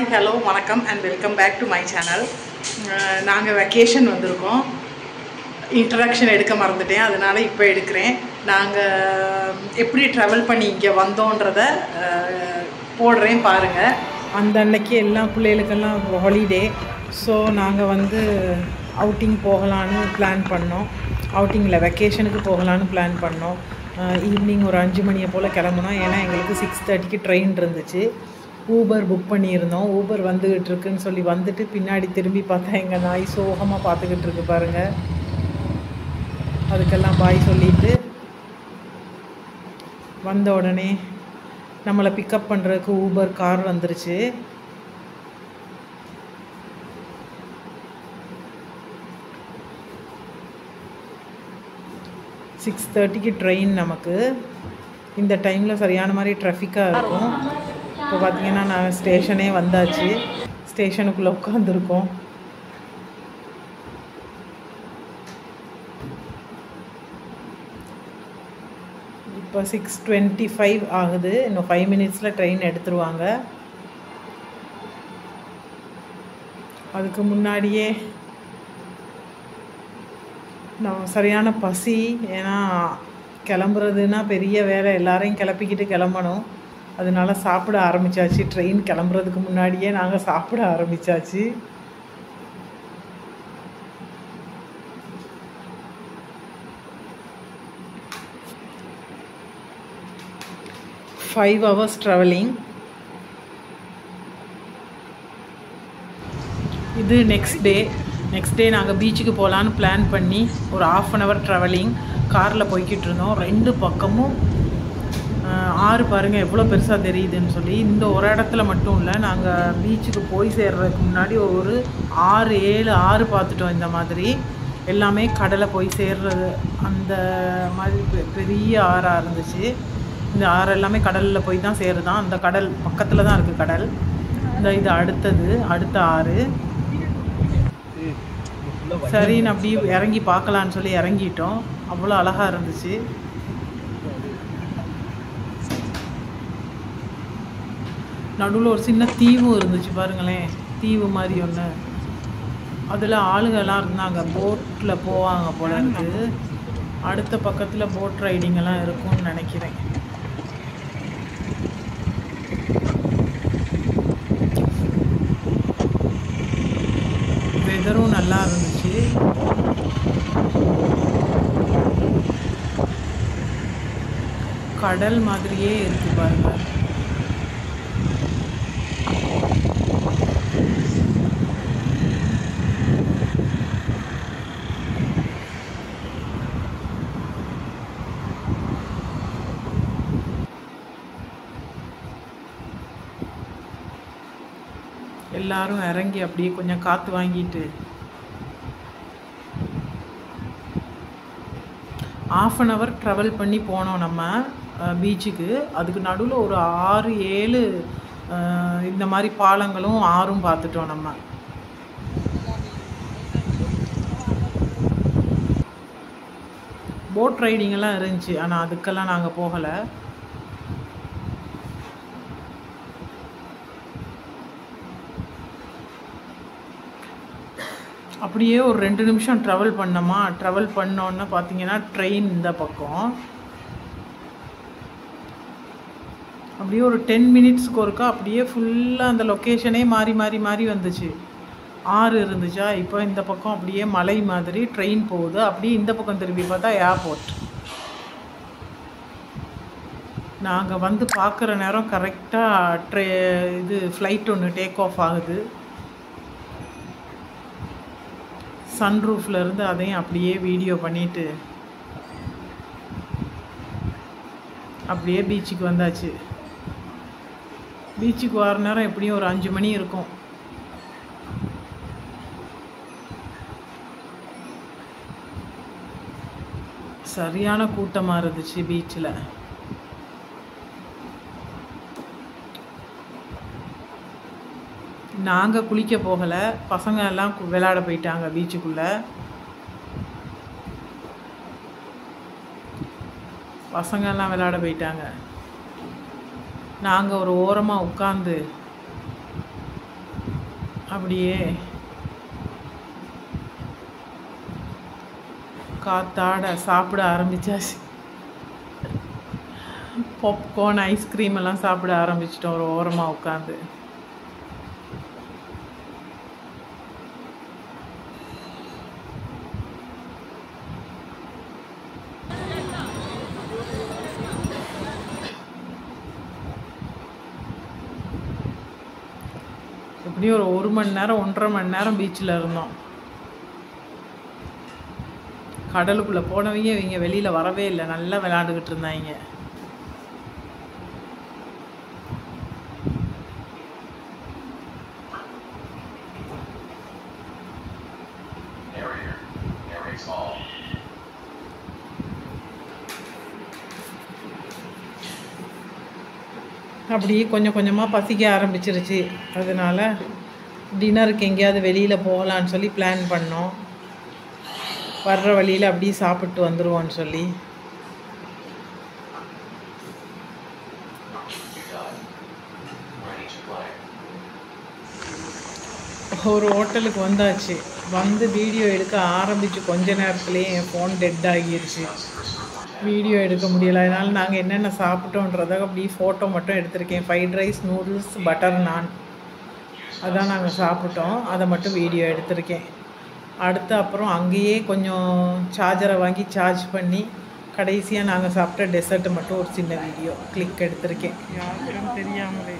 Hi hello வணக்கம் and welcome back to my channel. நாங்கள் vacation வந்திருக்கோம். இன்ட்ரடக்ஷன் எடுக்க மறந்துட்டேன், அதனால் இப்போ எடுக்கிறேன். நாங்கள் எப்படி ட்ராவல் பண்ணி இங்கே வந்தோன்றதை போடுறேன் பாருங்கள். அந்த அன்னைக்கு எல்லா பிள்ளைகளுக்கெல்லாம் ஹாலிடே. ஸோ நாங்கள் அவுட்டிங் போகலான்னு பிளான் பண்ணோம். அவுட்டிங்கில் வெக்கேஷனுக்கு போகலான்னு பிளான் பண்ணோம். ஈவினிங் ஒரு 5 மணியை போல் கிளம்புனோம். ஏன்னா எங்களுக்கு 6:30க்கு ட்ரெயின் இருந்துச்சு. ஊபர் புக் பண்ணியிருந்தோம். ஊபர் வந்துக்கிட்டு இருக்குன்னு சொல்லி வந்துட்டு பின்னாடி திரும்பி பார்த்தா எங்கள் நாய் சோகமாக பார்த்துக்கிட்டு இருக்கு பாருங்கள். அதுக்கெல்லாம் பாய் சொல்லிட்டு வந்த உடனே நம்மளை பிக்கப் பண்ணுறதுக்கு ஊபர் கார் வந்துருச்சு. சிக்ஸ் 6:30க்கு ட்ரெயின் நமக்கு. இந்த டைமில் சரியான மாதிரி ட்ராஃபிக்காக இருக்கும். இப்போ பார்த்திங்கன்னா நான் ஸ்டேஷனே வந்தாச்சு. ஸ்டேஷனுக்குள்ளே உட்காந்துருக்கோம். இப்போ 6:25 ஆகுது. இன்னும் 5 மினிட்ஸில் ட்ரெயின் எடுத்துருவாங்க. அதுக்கு முன்னாடியே நான் சரியான பசி. ஏன்னா கிளம்புறதுன்னா பெரிய வேலை, எல்லாரையும் கிளப்பிக்கிட்டு கிளம்பணும். அதனால சாப்பிட ஆரம்பித்தாச்சு. ட்ரெயின் கிளம்புறதுக்கு முன்னாடியே நாங்கள் சாப்பிட ஆரம்பித்தாச்சு. Five hours travelling. இது நெக்ஸ்ட் டே நாங்கள் பீச்சுக்கு போகலான்னு பிளான் பண்ணி ஒரு 1/2 hour ட்ராவலிங் காரில் போய்கிட்டு இருந்தோம். 2 பக்கமும் ஆறு பாருங்கள் எவ்வளோ பெருசாக தெரியுதுன்னு சொல்லி. இந்த ஒரு இடத்துல மட்டும் இல்லை, நாங்கள் பீச்சுக்கு போய் சேர்றதுக்கு முன்னாடி ஒரு 6-7 ஆறு பார்த்துட்டோம். இந்த மாதிரி எல்லாமே கடலை போய் சேர்றது அந்த மாதிரி பெரிய ஆறாக இருந்துச்சு. இந்த ஆறு எல்லாமே கடலில் போய் தான் சேருதான். அந்த கடல் பக்கத்தில் தான் இருக்குது கடல். இது அடுத்த ஆறு. சரின்னு அப்படி இறங்கி பார்க்கலான்னு சொல்லி இறங்கிட்டோம். அவ்வளோ அழகாக இருந்துச்சு. நடுவில் ஒரு சின்ன தீவும் இருந்துச்சு பாருங்களேன், தீவு மாதிரி ஒன்று. அதில் ஆளுகள்லாம் இருந்தாங்க, போட்டில் போவாங்க போல இருக்கு. அடுத்த பக்கத்தில் போட் ரைடிங்கெல்லாம் இருக்கும்னு நினைக்கிறேன். வெதரும் நல்லா இருந்துச்சு. கடல் மாதிரியே இருக்கு பாருங்க. எல்லாரும் இறங்கி அப்படியே கொஞ்சம் காற்று வாங்கிட்டு 1/2 hour ட்ராவல் பண்ணி போனோம் நம்ம பீச்சுக்கு. அதுக்கு நடுவில் ஒரு 6-7 இந்த மாதிரி பாலங்களும் ஆறும் பார்த்துட்டோம் நம்ம. போட் ரைடிங்கெல்லாம் இருந்துச்சு, ஆனால் அதுக்கெல்லாம் நாங்கள் போகலை. அப்படியே ஒரு 2 நிமிஷம் ட்ராவல் பண்ணோன்னு பார்த்தீங்கன்னா ட்ரெயின் இந்த பக்கம். அப்படியே ஒரு 10 மினிட்ஸ்க்கு ஒருக்கா அப்படியே ஃபுல்லாக அந்த லொக்கேஷனே மாறி வந்துச்சு. ஆறு இருந்துச்சா, இப்போ இந்த பக்கம் அப்படியே மலை மாதிரி ட்ரெயின் போகுது. அப்படியே இந்த பக்கம் திரும்பி பார்த்தா ஏர்போர்ட். நாங்கள் பார்க்குற நேரம் கரெக்டாக ஃப்ளைட் ஒன்று டேக் ஆஃப் ஆகுது. சன்ரூஃபில் இருந்து அதையும் அப்படியே வீடியோ பண்ணிவிட்டு அப்படியே பீச்சுக்கு வந்தாச்சு. பீச்சுக்கு வர நேரம் எப்படியும் ஒரு 5 மணி இருக்கும். சரியான கூட்டமாக இருந்துச்சு பீச்சில். நாங்கள் குளிக்க போகலை, பசங்க எல்லாம் விளையாட போயிட்டாங்க பீச்சுக்குள்ளே. பசங்கள்லாம் விளையாட போயிட்டாங்க. நாங்கள் ஒரு ஓரமாக உட்காந்து அப்படியே காத்தாட சாப்பிட ஆரம்பிச்சாச்சு. பாப்கார்ன் ஐஸ்கிரீம் எல்லாம் சாப்பிட ஆரம்பிச்சிட்டோம் ஒரு ஓரமாக உட்காந்து. எப்படியும் ஒரு 1 மணி நேரம் 1.5 மணி நேரம் பீச்சில் இருந்தோம். கடலுக்குள்ளே போனவங்க இவங்க வெளியில் வரவே இல்லை, நல்லா விளையாண்டுக்கிட்டு இருந்தாங்க. அப்படியே கொஞ்சம் கொஞ்சமாக பசிக்க ஆரம்பிச்சிருச்சு. அதனால் டின்னருக்கு எங்கேயாவது வெளியில் போகலான்னு சொல்லி பிளான் பண்ணோம். வர்ற வழியில் அப்படியே சாப்பிட்டு வந்துடுவோன்னு சொல்லி ஒரு ஹோட்டலுக்கு வந்தாச்சு. வந்து வீடியோ எடுக்க ஆரம்பித்து கொஞ்ச நேரத்துலேயே என் ஃபோன் டெட் ஆகிருச்சு. வீடியோ எடுக்க முடியலை. அதனால் நாங்கள் என்னென்ன சாப்பிட்டோன்றதை அப்படியே ஃபோட்டோ மட்டும் எடுத்திருக்கேன். ஃப்ரைட் ரைஸ், நூடுல்ஸ், பட்டர் நான், அதான் நாங்கள் சாப்பிட்டோம். அதை மட்டும் வீடியோ எடுத்திருக்கேன். அடுத்து அப்புறம் அங்கேயே கொஞ்சம் சார்ஜரை வாங்கி சார்ஜ் பண்ணி கடைசியாக நாங்கள் சாப்பிட்ட டெசர்ட்டு மட்டும் ஒரு சின்ன வீடியோ கிளிக் எடுத்திருக்கேன். யாருக்கும் தெரியாமலே.